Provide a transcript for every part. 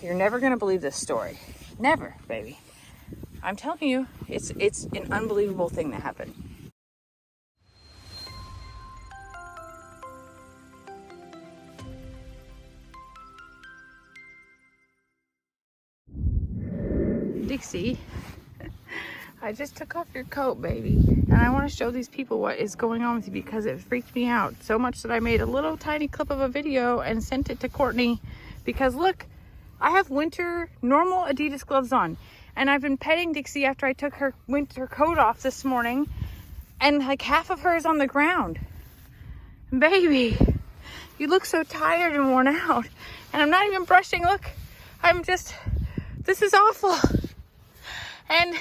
You're never going to believe this story. Never, baby. I'm telling you, it's an unbelievable thing that happened. Dixie, I just took off your coat, baby, and I want to show these people what is going on with you because it freaked me out so much that I made a little tiny clip of a video and sent it to Courtney because look, I have winter normal Adidas gloves on and I've been petting Dixie after I took her winter coat off this morning and like half of her is on the ground. Baby, you look so tired and worn out and I'm not even brushing. Look, this is awful. And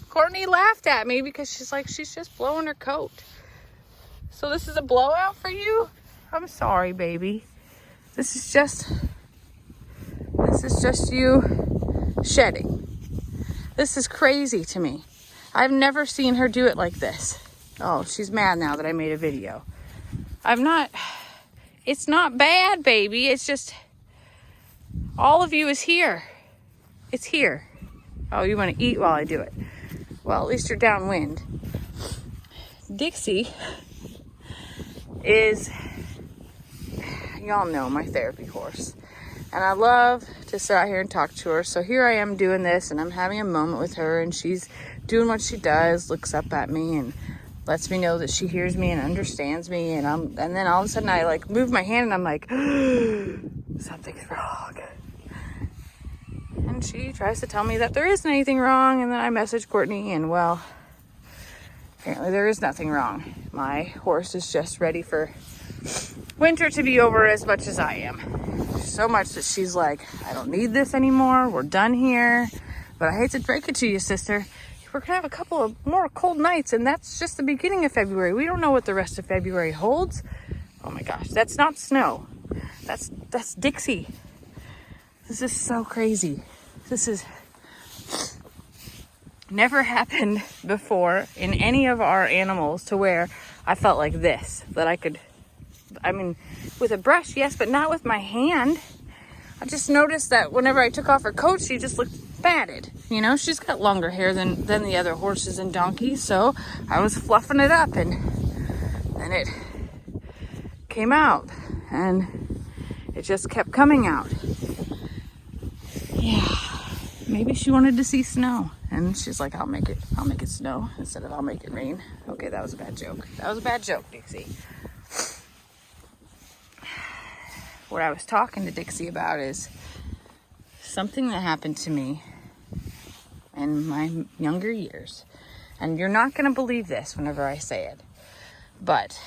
Courtney laughed at me because she's like, she's just blowing her coat. So this is a blowout for you? I'm sorry, baby. This is just you shedding. This is crazy to me. I've never seen her do it like this. Oh, she's mad now that I made a video. It's not bad, baby. It's just, all of you is here. It's here. Oh, you want to eat while I do it? Well, at least you're downwind. Dixie is, y'all know, my therapy horse. And I love to sit out here and talk to her. So here I am doing this and I'm having a moment with her and she's doing what she does, looks up at me and lets me know that she hears me and understands me. And then all of a sudden I like move my hand and I'm like, something's wrong. And she tries to tell me that there isn't anything wrong. And then I message Courtney and well, apparently there is nothing wrong. My horse is just ready for winter to be over as much as I am. So much that she's like, I don't need this anymore. We're done here. But I hate to break it to you, sister. We're going to have a couple of more cold nights and that's just the beginning of February. We don't know what the rest of February holds. Oh my gosh, that's not snow. That's Dixie. This is so crazy. This is never happened before in any of our animals to where I felt like this, that I could, I mean, with a brush, yes, but not with my hand. I just noticed that whenever I took off her coat, she just looked fatted. You know, she's got longer hair than the other horses and donkeys. So I was fluffing it up and then it came out and it just kept coming out. Yeah, maybe she wanted to see snow and she's like, I'll make it snow instead of I'll make it rain. Okay, that was a bad joke. That was a bad joke, Dixie. What I was talking to Dixie about is something that happened to me in my younger years. And you're not going to believe this whenever I say it. But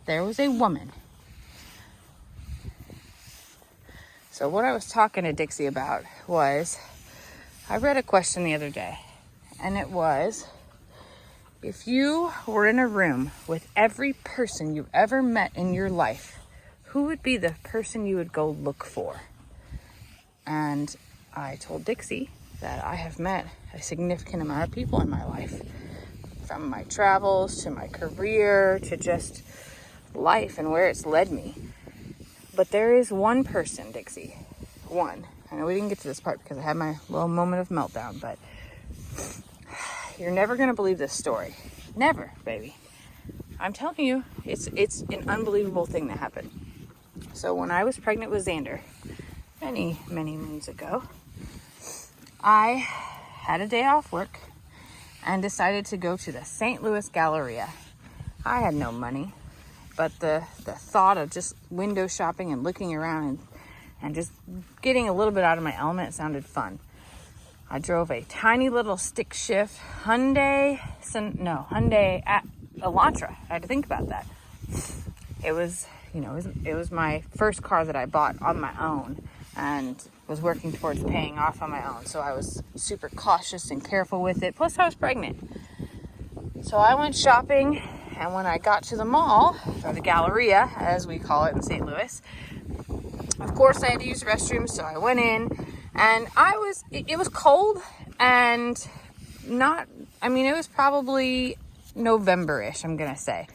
there was a woman. So what I was talking to Dixie about was, I read a question the other day. And it was, if you were in a room with every person you've ever met in your life, who would be the person you would go look for? And I told Dixie that I have met a significant amount of people in my life. From my travels, to my career, to just life and where it's led me. But there is one person, Dixie. One. I know we didn't get to this part because I had my little moment of meltdown, but you're never going to believe this story. Never, baby. I'm telling you, it's an unbelievable thing that happened. So when I was pregnant with Xander, many, many moons ago, I had a day off work and decided to go to the St. Louis Galleria. I had no money, but the thought of just window shopping and looking around and just getting a little bit out of my element sounded fun. I drove a tiny little stick shift Hyundai Elantra. I had to think about that. It was my first car that I bought on my own and was working towards paying off on my own. So I was super cautious and careful with it. Plus I was pregnant. So I went shopping, and when I got to the mall, or the Galleria, as we call it in St. Louis, of course I had to use the restroom, so I went in, and it was cold, and it was probably November-ish, I'm gonna say.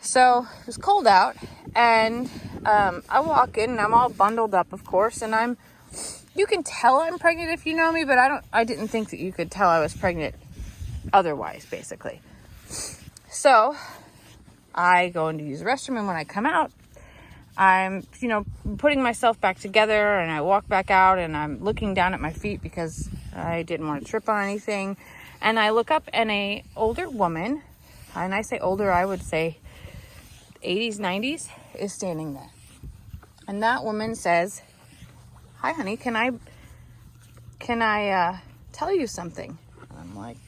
So it was cold out, and I walk in, and I'm all bundled up, of course, and I'm you can tell I'm pregnant if you know me, but I didn't think that you could tell I was pregnant otherwise, basically. So I go in to use the restroom, and when I come out, I'm, putting myself back together, and I walk back out, and I'm looking down at my feet because I didn't want to trip on anything. And I look up, and a older woman, and I say older, I would say 80s, 90s, is standing there. And that woman says, "Hi, honey, can I tell you something?" And I'm like,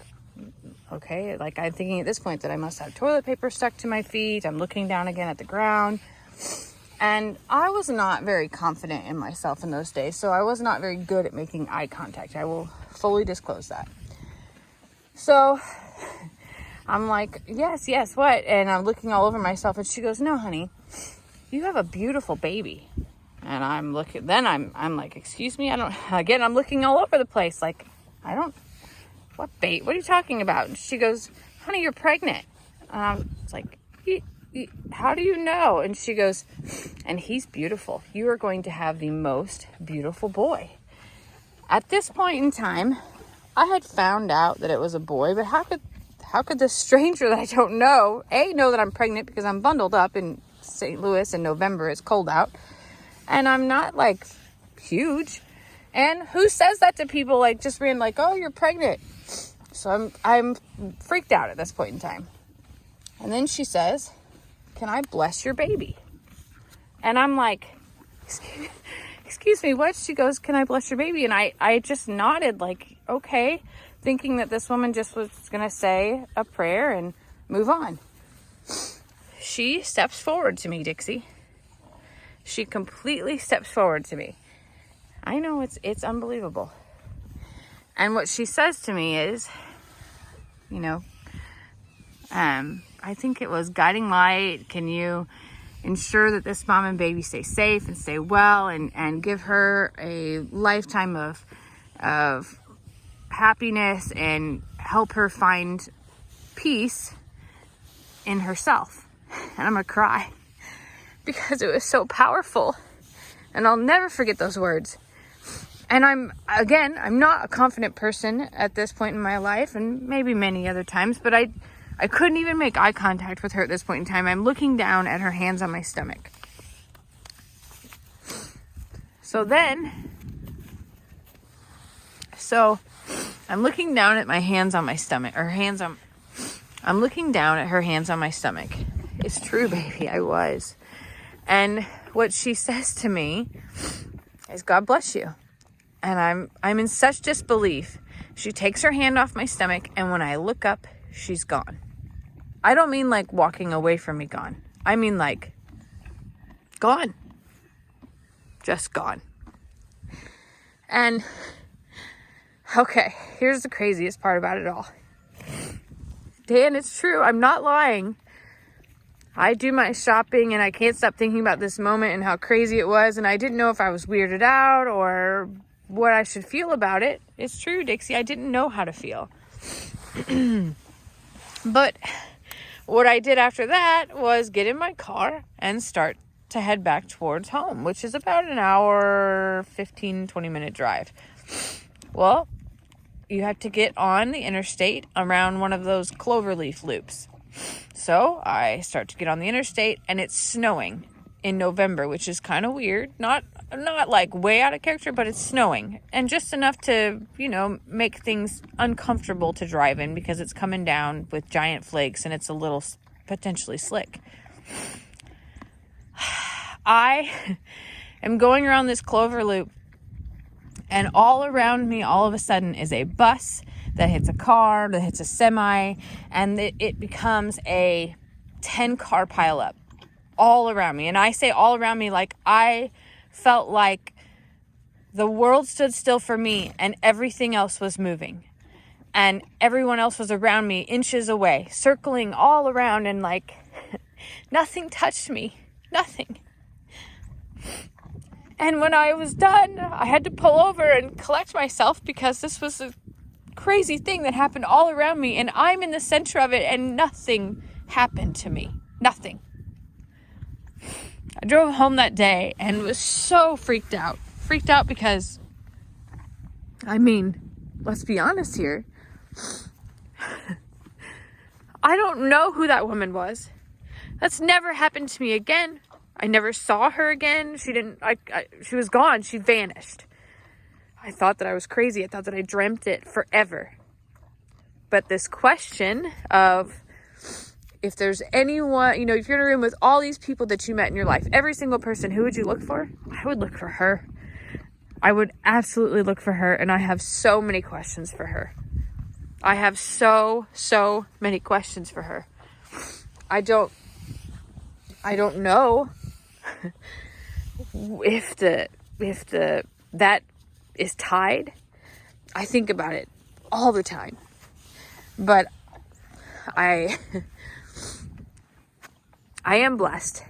okay. Like, I'm thinking at this point that I must have toilet paper stuck to my feet. I'm looking down again at the ground. And I was not very confident in myself in those days, so I was not very good at making eye contact. I will fully disclose that. So I'm like, yes, what? And I'm looking all over myself, and she goes, "No, honey, you have a beautiful baby." And I'm looking, then I'm like, excuse me? I'm looking all over the place. Like, what are you talking about? And she goes, "Honey, you're pregnant." It's like, how do you know? And she goes, "And he's beautiful. You are going to have the most beautiful boy." At this point in time, I had found out that it was a boy, but how could this stranger that I don't know, know that I'm pregnant because I'm bundled up in St. Louis in November, it's cold out, and I'm not like huge. And who says that to people, like, just being like, "Oh, you're pregnant"? So I'm freaked out at this point in time. And then she says, "Can I bless your baby?" And I'm like, excuse me, what? She goes, "Can I bless your baby?" And I just nodded like, okay, thinking that this woman just was going to say a prayer and move on. She steps forward to me, Dixie. She completely steps forward to me. I know, it's unbelievable. And what she says to me is, I think it was, "Guiding light, can you ensure that this mom and baby stay safe and stay well, and give her a lifetime of happiness and help her find peace in herself." And I'm gonna cry because it was so powerful, and I'll never forget those words. And I'm not a confident person at this point in my life, and maybe many other times, but I couldn't even make eye contact with her at this point in time. I'm looking down at her hands on my stomach. So I'm looking down at my hands on my stomach, I'm looking down at her hands on my stomach. It's true, baby, I was. And what she says to me is, "God bless you." And I'm in such disbelief. She takes her hand off my stomach, and when I look up, she's gone. I don't mean like walking away from me gone. I mean like gone. Just gone. And okay, here's the craziest part about it all. Dan, it's true. I'm not lying. I do my shopping, and I can't stop thinking about this moment and how crazy it was. And I didn't know if I was weirded out or what I should feel about it. It's true, Dixie. I didn't know how to feel. But what I did after that was get in my car and start to head back towards home, which is about an hour, 15, 20-minute drive. Well, you have to get on the interstate around one of those cloverleaf loops. So I start to get on the interstate, and it's snowing in November, which is kind of weird. Not like way out of character, but it's snowing. And just enough to, make things uncomfortable to drive in because it's coming down with giant flakes and it's a little potentially slick. I am going around this clover loop, and all around me, all of a sudden, is a bus that hits a car, that hits a semi, and it becomes a 10-car pileup all around me. And I say all around me like I felt like the world stood still for me and everything else was moving. And everyone else was around me, inches away, circling all around, and like nothing touched me. Nothing. And when I was done, I had to pull over and collect myself because this was a crazy thing that happened all around me, and I'm in the center of it, and nothing happened to me. Nothing. I drove home that day and was so freaked out. freaked out because, I mean, let's be honest here. I don't know who that woman was. That's never happened to me again. I never saw her again. She was gone. She vanished. I thought that I was crazy. I thought that I dreamt it forever. But this question of if there's anyone, if you're in a room with all these people that you met in your life, every single person, who would you look for? I would look for her. I would absolutely look for her. And I have so many questions for her. I have so many questions for her. I don't know if that is tied. I think about it all the time. But I am blessed.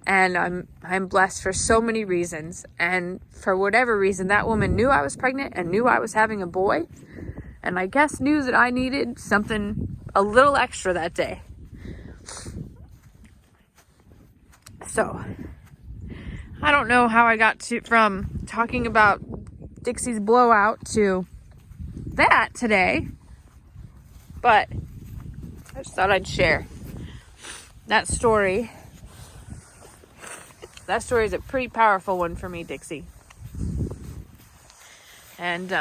And I'm blessed for so many reasons. And for whatever reason, that woman knew I was pregnant and knew I was having a boy. And I guess knew that I needed something a little extra that day. So, I don't know how I got from talking about Dixie's blowout to that today. But I just thought I'd share that story. That story is a pretty powerful one for me, Dixie. And,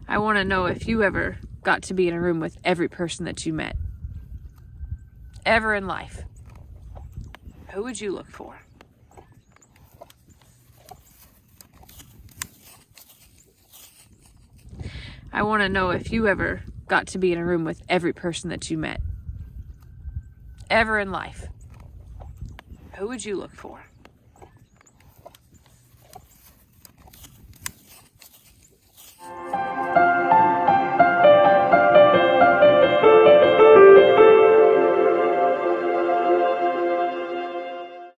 I want to know if you ever got to be in a room with every person that you met. Ever in life. Who would you look for? I want to know if you ever got to be in a room with every person that you met. Ever in life. Who would you look for?